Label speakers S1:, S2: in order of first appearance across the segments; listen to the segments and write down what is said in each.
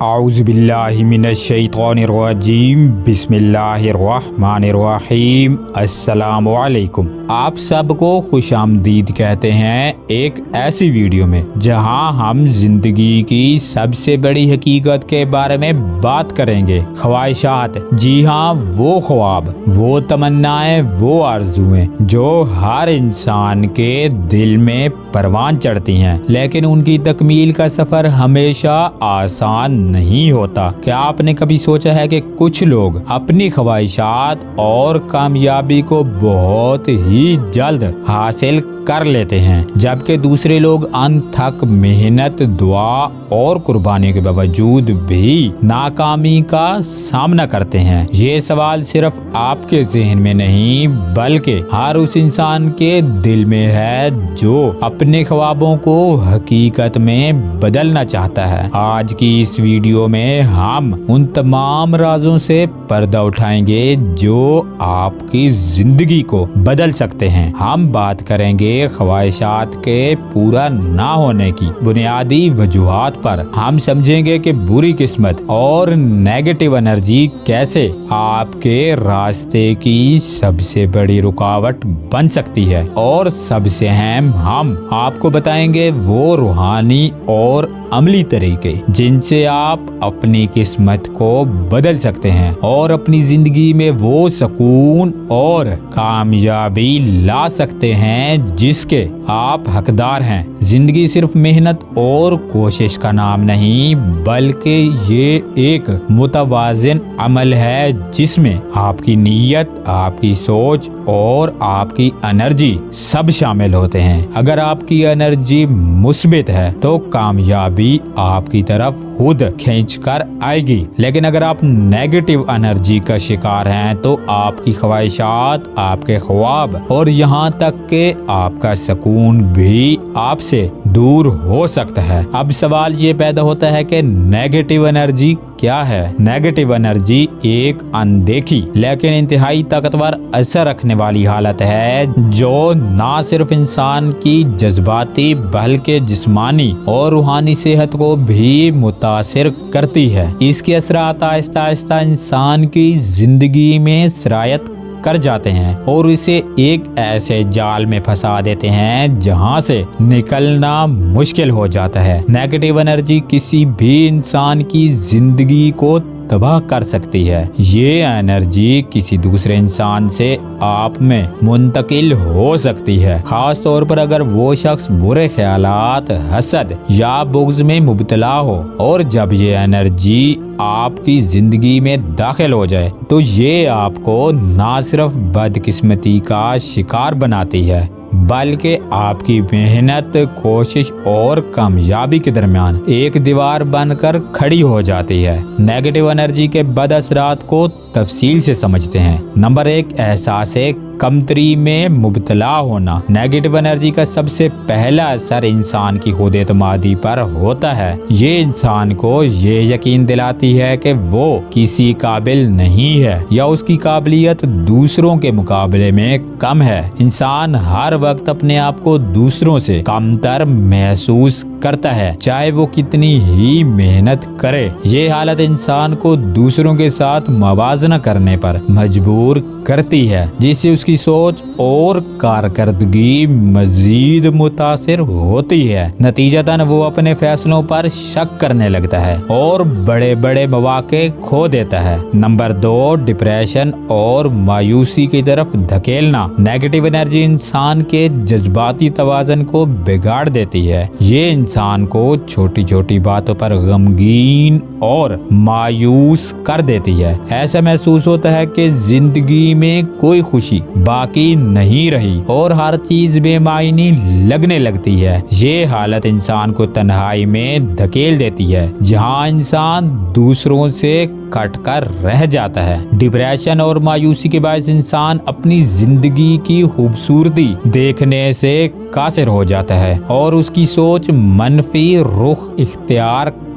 S1: اعوذ باللہ من الشیطان الرجیم بسم اللہ الرحمن الرحیم۔ السلام علیکم، آپ سب کو خوش آمدید کہتے ہیں ایک ایسی ویڈیو میں جہاں ہم زندگی کی سب سے بڑی حقیقت کے بارے میں بات کریں گے، خواہشات۔ جی ہاں، وہ خواب، وہ تمنائیں، وہ آرزویں جو ہر انسان کے دل میں پروان چڑھتی ہیں، لیکن ان کی تکمیل کا سفر ہمیشہ آسان نہیں ہوتا۔ کیا آپ نے کبھی سوچا ہے کہ کچھ لوگ اپنی خواہشات اور کامیابی کو بہت ہی جلد حاصل کر لیتے ہیں، جبکہ دوسرے لوگ انتھک محنت، دعا اور قربانی کے باوجود بھی ناکامی کا سامنا کرتے ہیں؟ یہ سوال صرف آپ کے ذہن میں نہیں بلکہ ہر اس انسان کے دل میں ہے جو اپنے خوابوں کو حقیقت میں بدلنا چاہتا ہے۔ آج کی اس ویڈیو میں ہم ان تمام رازوں سے پردہ اٹھائیں گے جو آپ کی زندگی کو بدل سکتے ہیں۔ ہم بات کریں گے خواہشات کے پورا نہ ہونے کی بنیادی وجوہات پر۔ ہم سمجھیں گے کہ بری قسمت اور نیگیٹو انرجی کیسے آپ کے راستے کی سب سے بڑی رکاوٹ بن سکتی ہے، اور سب سے اہم ہم آپ کو بتائیں گے وہ روحانی اور عملی طریقے جن سے آپ اپنی قسمت کو بدل سکتے ہیں اور اپنی زندگی میں وہ سکون اور کامیابی لا سکتے ہیں جس کے آپ حقدار ہیں۔ زندگی صرف محنت اور کوشش کا نام نہیں بلکہ یہ ایک متوازن عمل ہے جس میں آپ کی نیت، آپ کی سوچ اور آپ کی انرجی سب شامل ہوتے ہیں۔ اگر آپ کی انرجی مثبت ہے تو کامیابی آپ کی طرف خود کھینچ کر آئے گی، لیکن اگر آپ نیگیٹو انرجی کا شکار ہیں تو آپ کی خواہشات، آپ کے خواب اور یہاں تک کہ آپ کا سکون بھی آپ سے دور ہو سکتا ہے۔ اب سوال یہ پیدا ہوتا ہے کہ نیگیٹو انرجی کیا ہے؟ نیگیٹو انرجی ایک اندیکھی لیکن انتہائی طاقتور اثر رکھنے والی حالت ہے جو نہ صرف انسان کی جذباتی بلکہ جسمانی اور روحانی صحت کو بھی متاثر کرتی ہے۔ اس کے اثرات آہستہ آہستہ انسان کی زندگی میں سرایت کر جاتے ہیں اور اسے ایک ایسے جال میں پھنسا دیتے ہیں جہاں سے نکلنا مشکل ہو جاتا ہے۔ نیگیٹو انرجی کسی بھی انسان کی زندگی کو تباہ کر سکتی ہے۔ یہ انرجی کسی دوسرے انسان سے آپ میں منتقل ہو سکتی ہے، خاص طور پر اگر وہ شخص برے خیالات، حسد یا بغض میں مبتلا ہو، اور جب یہ انرجی آپ کی زندگی میں داخل ہو جائے تو یہ آپ کو نہ صرف بدقسمتی کا شکار بناتی ہے بلکہ آپ کی محنت، کوشش اور کامیابی کے درمیان ایک دیوار بن کر کھڑی ہو جاتی ہے۔ نیگیٹو انرجی کے بد اثرات کو تفصیل سے سمجھتے ہیں۔ نمبر 1، احساس کمتری میں مبتلا ہونا۔ نیگیٹو انرجی کا سب سے پہلا اثر انسان کی خود اعتمادی پر ہوتا ہے۔ یہ انسان کو یہ یقین دلاتی ہے کہ وہ کسی قابل نہیں ہے یا اس کی قابلیت دوسروں کے مقابلے میں کم ہے۔ انسان ہر وقت اپنے آپ کو دوسروں سے کمتر محسوس کرتا ہے، چاہے وہ کتنی ہی محنت کرے۔ یہ حالت انسان کو دوسروں کے ساتھ موازنہ کرنے پر مجبور کرتی ہے، جس سے اس کی سوچ اور کارکردگی مزید متاثر ہوتی ہے۔ نتیجتاً وہ اپنے فیصلوں پر شک کرنے لگتا ہے اور بڑے بڑے مواقع کھو دیتا ہے۔ نمبر 2، ڈپریشن اور مایوسی کی طرف دھکیلنا۔ نیگیٹو انرجی انسان کے جذباتی توازن کو بگاڑ دیتی ہے۔ یہ انسان کو چھوٹی چھوٹی باتوں پر غمگین اور مایوس کر دیتی ہے۔ ایسا محسوس ہوتا ہے کہ زندگی میں کوئی خوشی باقی نہیں رہی اور ہر چیز بے معنی لگنے لگتی ہے۔ یہ حالت انسان کو تنہائی میں دھکیل دیتی ہے جہاں انسان دوسروں سے کٹ کر رہ جاتا ہے۔ ڈپریشن اور مایوسی کے باعث انسان اپنی زندگی کی خوبصورتی دیکھنے سے قاصر ہو جاتا ہے اور اس کی سوچ منفی رخ اختیار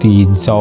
S1: 300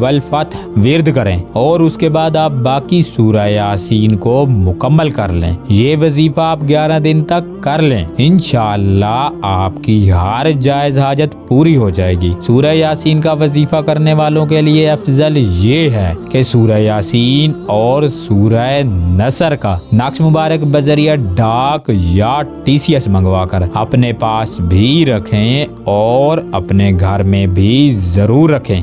S1: والفتح ورد کریں اور اس کے بعد آپ باقی سورہ یاسین کو مکمل کر لیں۔ یہ وظیفہ آپ 11 دن تک کر لیں، انشاءاللہ آپ کی ہر جائز حاجت پوری ہو جائے گی۔ سورہ یاسین کا وظیفہ کرنے والوں کے لیے افضل یہ ہے کہ سورہ یاسین اور سورہ نصر کا نقش مبارک بذریعہ ڈاک یا TCS منگوا کر اپنے پاس بھی رکھیں اور اپنے گھر میں بھی ضرور رکھیں۔